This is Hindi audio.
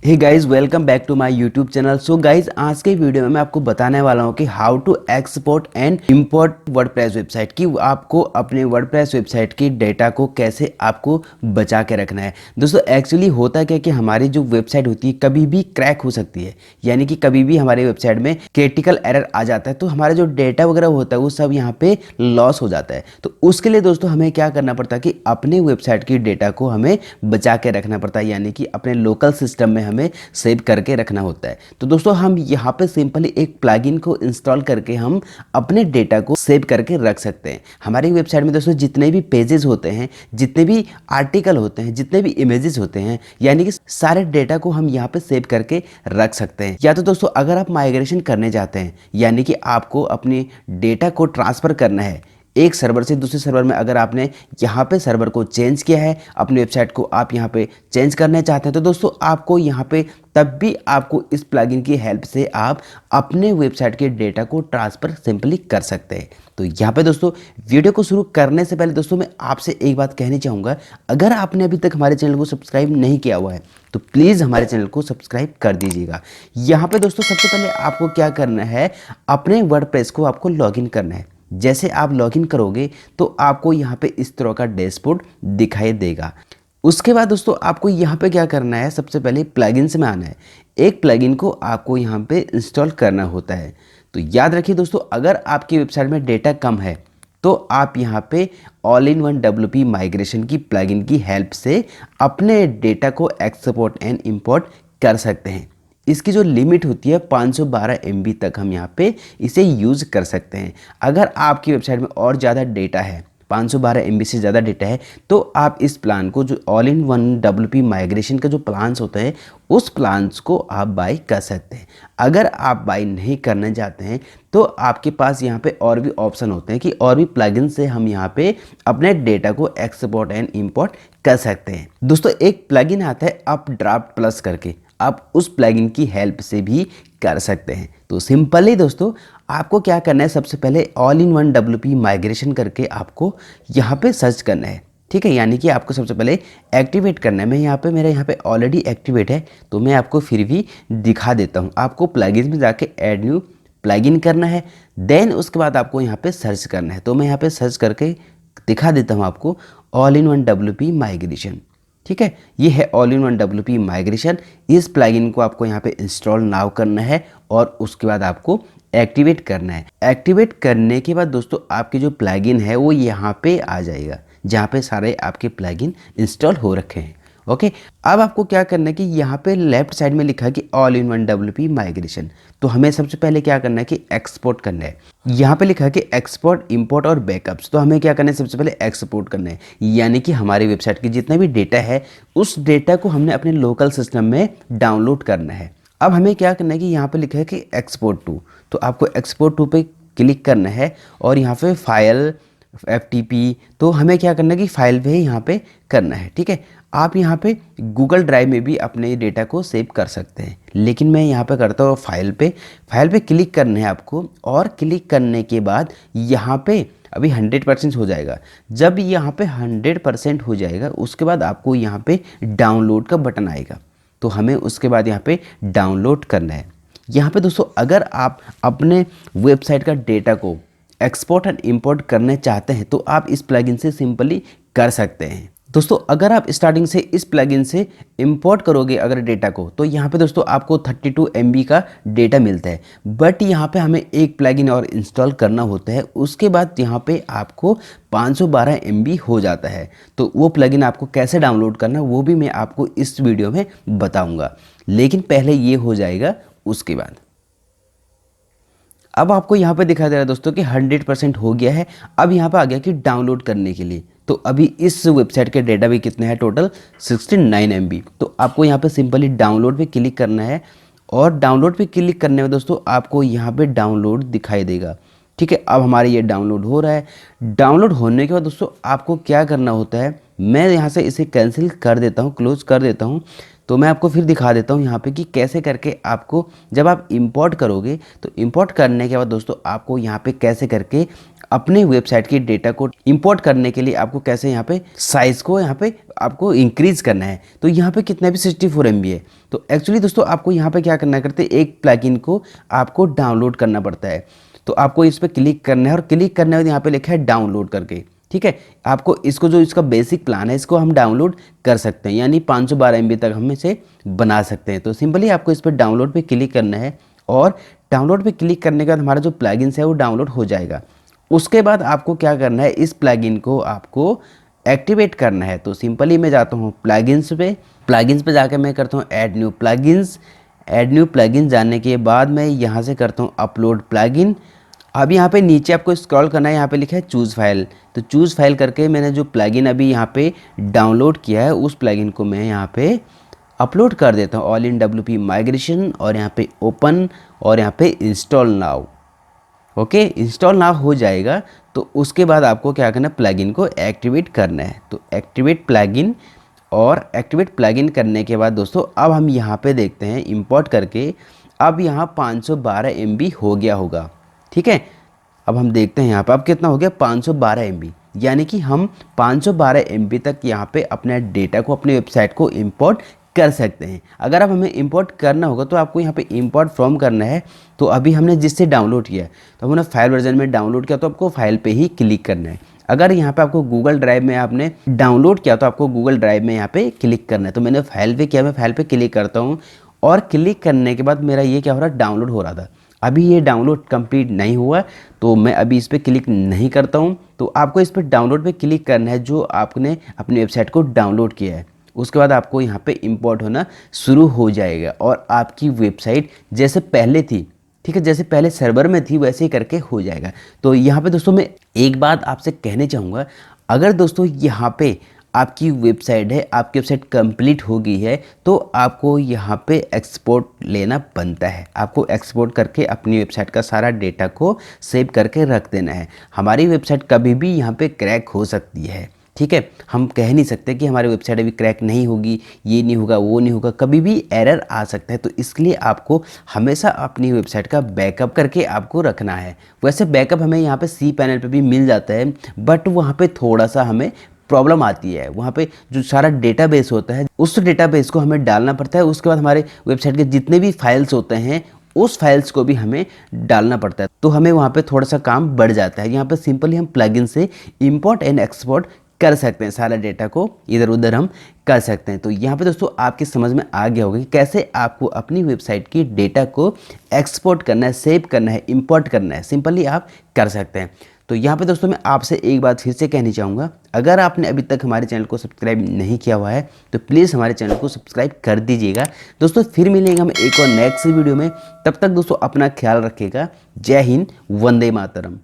Hey guys welcome back to my YouTube channel. So guys आज के वीडियो में मैं आपको बताने वाला हूँ कि how to export and import WordPress website की आपको अपने वर्डप्रेस वेबसाइट की डेटा को कैसे आपको बचा के रखना है। दोस्तों एक्चुअली होता क्या कि हमारी जो वेबसाइट होती है कभी भी क्रैक हो सकती है, यानी कि कभी भी हमारी वेबसाइट में क्रिटिकल एरर आ जाता है तो हमारा जो डेटा वगैरह होता है वो सब यहाँ पे लॉस हो जाता है। तो उसके लिए दोस्तों हमें क्या करना पड़ता है कि अपने वेबसाइट की डेटा को हमें बचा के रखना पड़ता है, यानी कि अपने लोकल सिस्टम में हमें सेव करके रखना होता है। तो दोस्तों हम यहाँ पे सिंपली एक प्लगइन को इंस्टॉल करके हम अपने डेटा को सेव करके रख सकते हैं। हमारी वेबसाइट में दोस्तों जितने भी पेजेस होते हैं, जितने भी आर्टिकल होते हैं, जितने भी इमेजेस होते हैं, यानी कि सारे डेटा को हम यहाँ पे सेव करके रख सकते हैं। या तो दोस्तों अगर आप माइग्रेशन करने जाते हैं, यानी कि आपको अपने डेटा को ट्रांसफ़र करना है एक सर्वर से दूसरे सर्वर में, अगर आपने यहाँ पे सर्वर को चेंज किया है, अपनी वेबसाइट को आप यहाँ पे चेंज करना चाहते हैं, तो दोस्तों आपको यहाँ पे तब भी आपको इस प्लगइन की हेल्प से आप अपने वेबसाइट के डेटा को ट्रांसफ़र सिंपली कर सकते हैं। तो यहाँ पे दोस्तों वीडियो को शुरू करने से पहले दोस्तों मैं आपसे एक बात कहनी चाहूँगा, अगर आपने अभी तक हमारे चैनल को सब्सक्राइब नहीं किया हुआ है तो प्लीज़ हमारे चैनल को सब्सक्राइब कर दीजिएगा। यहाँ पे दोस्तों सबसे पहले आपको क्या करना है, अपने वर्डप्रेस को आपको लॉगिन करना है। जैसे आप लॉगिन करोगे तो आपको यहाँ पे इस तरह का डैशबोर्ड दिखाई देगा। उसके बाद दोस्तों आपको यहाँ पे क्या करना है, सबसे पहले प्लगइन्स में आना है। एक प्लगइन को आपको यहाँ पे इंस्टॉल करना होता है। तो याद रखिए दोस्तों, अगर आपकी वेबसाइट में डेटा कम है तो आप यहाँ पे all in one WP migration की प्लगइन की हेल्प से अपने डेटा को एक्सपोर्ट एंड इंपोर्ट कर सकते हैं। इसकी जो लिमिट होती है 512 MB तक हम यहाँ पे इसे यूज़ कर सकते हैं। अगर आपकी वेबसाइट में और ज़्यादा डेटा है, 512 MB से ज़्यादा डेटा है, तो आप इस प्लान को, जो all in one WP migration का जो प्लान्स होते हैं, उस प्लान्स को आप बाई कर सकते हैं। अगर आप बाई नहीं करना चाहते हैं तो आपके पास यहाँ पे और भी ऑप्शन होते हैं कि और भी प्लगइन से हम यहाँ पे अपने डेटा को एक्सपोर्ट एंड इंपोर्ट कर सकते हैं। दोस्तों एक प्लगइन आता है अपड्राफ्ट प्लस करके, आप उस प्लगइन की हेल्प से भी कर सकते हैं। तो सिंपली दोस्तों आपको क्या करना है, सबसे पहले all in one WP migration करके आपको यहाँ पे सर्च करना है, ठीक है। यानी कि आपको सबसे पहले एक्टिवेट करना है। मैं यहाँ पे, मेरे यहाँ पे ऑलरेडी एक्टिवेट है तो मैं आपको फिर भी दिखा देता हूँ। आपको प्लगइन में जाके ऐड न्यू प्लगइन करना है, देन उसके बाद आपको यहाँ पे सर्च करना है। तो मैं यहाँ पे सर्च करके दिखा देता हूँ आपको all in one WP migration, ठीक है। ये है all in one WP migration. इस प्लगइन को आपको यहाँ पे इंस्टॉल नाउ करना है और उसके बाद आपको एक्टिवेट करना है। एक्टिवेट करने के बाद दोस्तों आपकी जो प्लगइन है वो यहाँ पे आ जाएगा, जहाँ पे सारे आपके प्लगइन इंस्टॉल हो रखे हैं। ओके, अब आपको क्या करना है कि यहाँ पे लेफ्ट साइड में लिखा है कि all in one WP migration. तो हमें सबसे पहले क्या करना है कि एक्सपोर्ट करना है। यहाँ पे लिखा है कि एक्सपोर्ट, इंपोर्ट और बैकअप्स। तो हमें क्या करना है, सबसे पहले एक्सपोर्ट करना है, यानी कि हमारी वेबसाइट की जितना भी डेटा है उस डेटा को हमने अपने लोकल सिस्टम में डाउनलोड करना है। अब हमें क्या करना है कि यहाँ पे लिखा है कि एक्सपोर्ट टू, तो आपको एक्सपोर्ट टू पे क्लिक करना है और यहाँ पे फाइल FTP, तो हमें क्या करना है कि फाइल पे ही यहाँ पे करना है, ठीक है। आप यहाँ पे गूगल ड्राइव में भी अपने डेटा को सेव कर सकते हैं, लेकिन मैं यहाँ पे करता हूँ फाइल पे क्लिक करना है आपको। और क्लिक करने के बाद यहाँ पे अभी 100% हो जाएगा। जब यहाँ पे 100% हो जाएगा उसके बाद आपको यहाँ पे डाउनलोड का बटन आएगा, तो हमें उसके बाद यहाँ पे डाउनलोड करना है। यहाँ पे दोस्तों अगर आप अपने वेबसाइट का डेटा को एक्सपोर्ट एंड इंपोर्ट करने चाहते हैं तो आप इस प्लगइन से सिंपली कर सकते हैं। दोस्तों अगर आप स्टार्टिंग से इस प्लगइन से इंपोर्ट करोगे अगर डेटा को, तो यहाँ पे दोस्तों आपको 32 MB का डेटा मिलता है। बट यहाँ पे हमें एक प्लगइन और इंस्टॉल करना होता है, उसके बाद यहाँ पे आपको 512 MB हो जाता है। तो वो प्लगइन आपको कैसे डाउनलोड करना वो भी मैं आपको इस वीडियो में बताऊँगा, लेकिन पहले ये हो जाएगा उसके बाद। अब आपको यहाँ पे दिखा दे रहा है दोस्तों कि 100% हो गया है। अब यहाँ पे आ गया कि डाउनलोड करने के लिए, तो अभी इस वेबसाइट के डेटा भी कितने हैं, टोटल 69 MB। तो आपको यहाँ पे सिंपली डाउनलोड पे क्लिक करना है और डाउनलोड पे क्लिक करने में दोस्तों आपको यहाँ पे डाउनलोड दिखाई देगा, ठीक है। अब हमारे ये डाउनलोड हो रहा है। डाउनलोड होने के बाद दोस्तों आपको क्या करना होता है, मैं यहाँ से इसे कैंसिल कर देता हूँ, क्लोज कर देता हूँ। तो मैं आपको फिर दिखा देता हूँ यहाँ पे कि कैसे करके आपको, जब आप इंपोर्ट करोगे तो इंपोर्ट करने के बाद दोस्तों आपको यहाँ पे कैसे करके अपने वेबसाइट की डेटा को इंपोर्ट करने के लिए आपको कैसे यहाँ पे साइज़ को यहाँ पे आपको इंक्रीज़ करना है। तो यहाँ पे कितना भी 64 MB है। तो एक्चुअली दोस्तों आपको यहाँ पे क्या करना करते हैं, एक प्लगइन को आपको डाउनलोड करना पड़ता है। तो आपको इस पर क्लिक करना है और क्लिक करने के बाद यहाँ पे लिखा है डाउनलोड करके, ठीक है। आपको इसको जो इसका बेसिक प्लान है इसको हम डाउनलोड कर सकते हैं, यानी 512 MB तक हम इसे बना सकते हैं। तो सिंपली आपको इस पर डाउनलोड पे क्लिक करना है और डाउनलोड पे क्लिक करने के बाद हमारा जो प्लगइन्स है वो डाउनलोड हो जाएगा। उसके बाद आपको क्या करना है, इस प्लगइन को आपको एक्टिवेट करना है। तो सिंपली मैं जाता हूँ प्लगइन्स पे जाकर मैं करता हूँ ऐड न्यू प्लगइन जाने के बाद मैं यहाँ से करता हूँ अपलोड प्लगइन। अब यहाँ पे नीचे आपको स्क्रॉल करना है, यहाँ पे लिखा है चूज़ फाइल। तो चूज़ फाइल करके मैंने जो प्लगइन अभी यहाँ पे डाउनलोड किया है उस प्लगइन को मैं यहाँ पे अपलोड कर देता हूँ, ऑल इन WP माइग्रेशन, और यहाँ पे ओपन और यहाँ पे install now. Okay, install now हो जाएगा। तो उसके बाद आपको क्या करना है, प्लगइन को एक्टिवेट करना है। तो एक्टिवेट प्लगइन करने के बाद दोस्तों अब हम यहाँ पे देखते हैं इंपोर्ट करके, अब यहाँ 512 MB हो गया होगा, ठीक है। अब हम देखते हैं यहाँ पर अब कितना हो गया, 512 MB, यानी कि हम 512 MB तक यहाँ पे अपने डेटा को, अपने वेबसाइट को इंपोर्ट कर सकते हैं। अगर अब हमें इंपोर्ट करना होगा तो आपको यहाँ पे इंपोर्ट फ्रॉम करना है। तो अभी हमने जिससे डाउनलोड किया है, तो हमने फाइल वर्जन में डाउनलोड किया, तो आपको फाइल पे ही क्लिक करना है। अगर यहाँ पे आपको गूगल ड्राइव में आपने डाउनलोड किया तो आपको गूगल ड्राइव में यहाँ पे क्लिक करना है। तो मैंने फाइल पे किया, मैं फाइल पे क्लिक करता हूँ और क्लिक करने के बाद मेरा ये क्या हो रहा है, डाउनलोड हो रहा था। अभी ये डाउनलोड कंप्लीट नहीं हुआ तो मैं अभी इस पर क्लिक नहीं करता हूँ। तो आपको इस पर डाउनलोड पे क्लिक करना है जो आपने अपनी वेबसाइट को डाउनलोड किया है। उसके बाद आपको यहाँ पे इंपोर्ट होना शुरू हो जाएगा और आपकी वेबसाइट जैसे पहले थी, ठीक है, जैसे पहले सर्वर में थी वैसे ही करके हो जाएगा। तो यहाँ पे दोस्तों मैं एक बात आपसे कहने चाहूँगा, अगर दोस्तों यहाँ पे आपकी वेबसाइट है, आपकी वेबसाइट कंप्लीट हो गई है, तो आपको यहाँ पे एक्सपोर्ट लेना बनता है। आपको एक्सपोर्ट करके अपनी वेबसाइट का सारा डेटा को सेव करके रख देना है। हमारी वेबसाइट कभी भी यहाँ पे क्रैक हो सकती है, ठीक है। हम कह नहीं सकते कि हमारी वेबसाइट अभी क्रैक नहीं होगी, ये नहीं होगा, वो नहीं होगा, कभी भी एरर आ सकता है। तो इसलिए आपको हमेशा अपनी वेबसाइट का बैकअप करके आपको रखना है। वैसे बैकअप हमें यहाँ पे cPanel पे भी मिल जाता है, बट वहाँ पे थोड़ा सा हमें प्रॉब्लम आती है। वहाँ पे जो सारा डेटाबेस होता है उस डेटाबेस को हमें डालना पड़ता है। उसके बाद हमारे वेबसाइट के जितने भी फाइल्स होते हैं उस फाइल्स को भी हमें डालना पड़ता है, तो हमें वहाँ पे थोड़ा सा काम बढ़ जाता है। यहाँ पे सिंपली हम प्लगइन से इंपोर्ट एंड एक्सपोर्ट कर सकते हैं, सारा डेटा को इधर उधर हम कर सकते हैं। तो यहाँ पे दोस्तों आपकी समझ में आ गया होगा कि कैसे आपको अपनी वेबसाइट की डेटा को एक्सपोर्ट करना है, सेव करना है, इंपोर्ट करना है, सिंपली आप कर सकते हैं। तो यहाँ पे दोस्तों मैं आपसे एक बात फिर से कहनी चाहूँगा, अगर आपने अभी तक हमारे चैनल को सब्सक्राइब नहीं किया हुआ है तो प्लीज़ हमारे चैनल को सब्सक्राइब कर दीजिएगा। दोस्तों फिर मिलेंगे हम एक और नेक्स्ट वीडियो में, तब तक दोस्तों अपना ख्याल रखिएगा। जय हिंद, वंदे मातरम।